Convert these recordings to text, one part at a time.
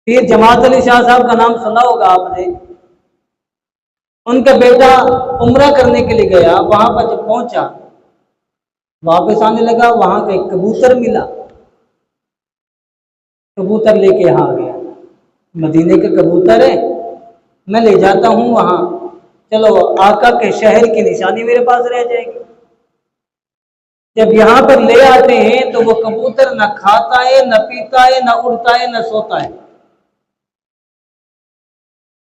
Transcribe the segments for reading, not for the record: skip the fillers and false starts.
फिर जमात अली शाह साहब का नाम सुना होगा आपने। उनका बेटा उम्रा करने के लिए गया, वहां पर जब पहुंचा, वापस आने लगा, वहां का एक कबूतर मिला, कबूतर लेके यहाँ आ गया। मदीने के कबूतर है, मैं ले जाता हूं वहां, चलो आका के शहर की निशानी मेरे पास रह जाएगी। जब यहाँ पर ले आते हैं तो वो कबूतर न खाता है, न पीता है, न उड़ता है, न सोता है।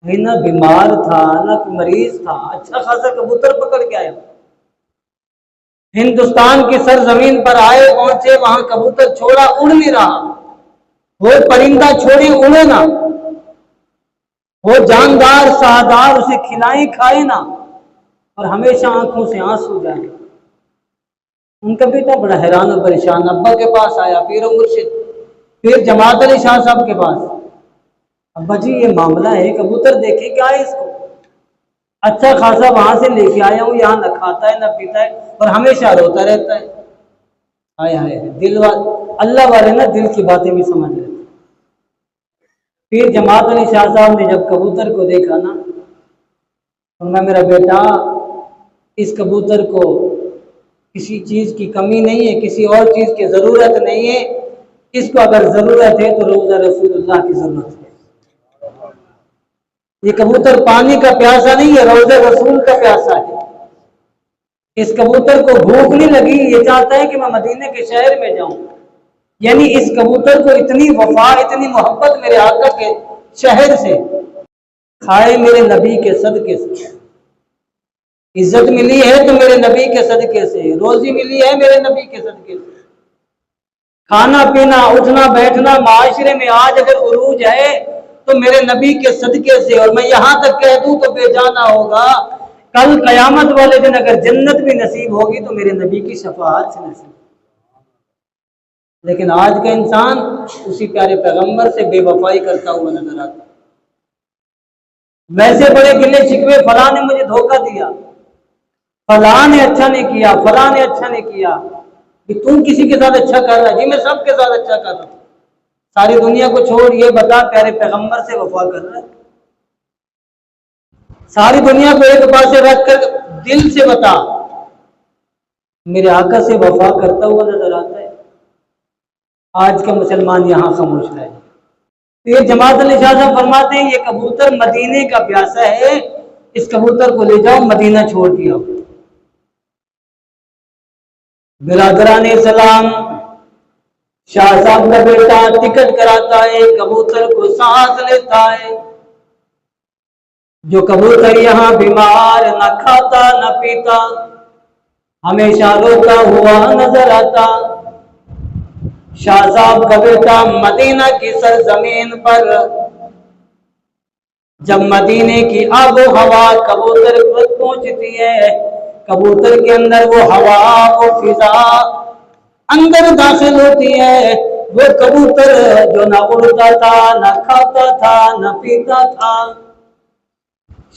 न बीमार था, न मरीज था, अच्छा खासा कबूतर पकड़ के आया। हिंदुस्तान की सरजमीन पर आए, पहुंचे, वहां कबूतर छोड़ा, उड़ नहीं रहा। वो परिंदा छोड़े, उड़े ना, वो जानदार शाहदार, उसे खिलाए खाए ना, और हमेशा आंखों से आंसू जाए। उनका बेटा बड़ा हैरान और परेशान, अब्बा के पास आया, पीर मुर्शिद, फिर जमात अली शाह साहब के पास। अब्बा जी ये मामला है, कबूतर देखे क्या है इसको, अच्छा खासा वहां से लेके आया हूँ, यहाँ न खाता है न पीता है और हमेशा रोता रहता है। हाय हाय, दिल अल्लाह वाले ना दिल की बातें भी समझ लेते। फिर जमात अली शाह साहब ने जब कबूतर को देखा ना, तो मैं, मेरा बेटा, इस कबूतर को किसी चीज की कमी नहीं है, किसी और चीज की जरूरत नहीं है, इसको अगर जरूरत है तो रोजा रसूलुल्लाह की जरूरत है। ये कबूतर पानी का प्यासा नहीं है, रोजा रसूल का प्यासा है। इस कबूतर को भूख नहीं लगी, ये चाहता है कि मैं मदीने के शहर में जाऊं। यानी इस कबूतर को इतनी वफा, इतनी मोहब्बत मेरे आका के शहर से, खाए मेरे नबी के सदके से, इज्जत मिली है तो मेरे नबी के सदके से, रोजी मिली है मेरे नबी के सदके से, खाना पीना उठना बैठना माशरे में आज अगर उरूज है तो मेरे नबी के सदके से। और मैं यहां तक कह दूं तो बेजाना होगा, कल कयामत वाले दिन अगर जन्नत भी नसीब होगी तो मेरे नबी की शफाअत से नसीब। लेकिन आज का इंसान उसी प्यारे पैगंबर से बेवफाई करता हुआ नजर आता। वैसे बड़े गिले शिकवे, फलां ने मुझे धोखा दिया, फलां ने अच्छा नहीं किया, फलां ने अच्छा नहीं किया, कि तुम किसी के साथ अच्छा कर रहा है। जी मैं सबके साथ अच्छा कर रहा हूं, सारी दुनिया को छोड़, ये बता प्यारे पैगंबर से वफा कर रहा है। सारी दुनिया को एक पासे रख कर दिल से बता, मेरे आका से वफा करता हुआ नजर आता है। आज का मुसलमान यहां खामोश रहे। तो ये जमात अली शाह साहब फरमाते हैं, ये कबूतर मदीने का प्यासा है, इस कबूतर को ले जाओ, मदीना छोड़ दिया। बिरादरान सलाम, शाह साहब का बेटा टिकट कराता है, कबूतर को साथ लेता है। जो कबूतर यहाँ बीमार, न खाता न पीता, हमेशा रोता हुआ नजर आता। शाह साहब का बेटा मदीना की सरजमीन पर जब मदीने की आबो हवा कबूतर पर पहुंचती है, कबूतर के अंदर वो हवा, वो फिजा अंदर दाखिल होती है। वो कबूतर जो न उड़ता था, न खाता था, न पीता था,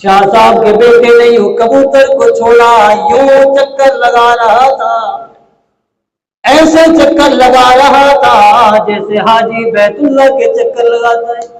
शाह साहब के बेटे ने यूं कबूतर को छोड़ा, यूं चक्कर लगा रहा था, ऐसे चक्कर लगा रहा था जैसे हाजी बैतुल्लाह के चक्कर लगाता है।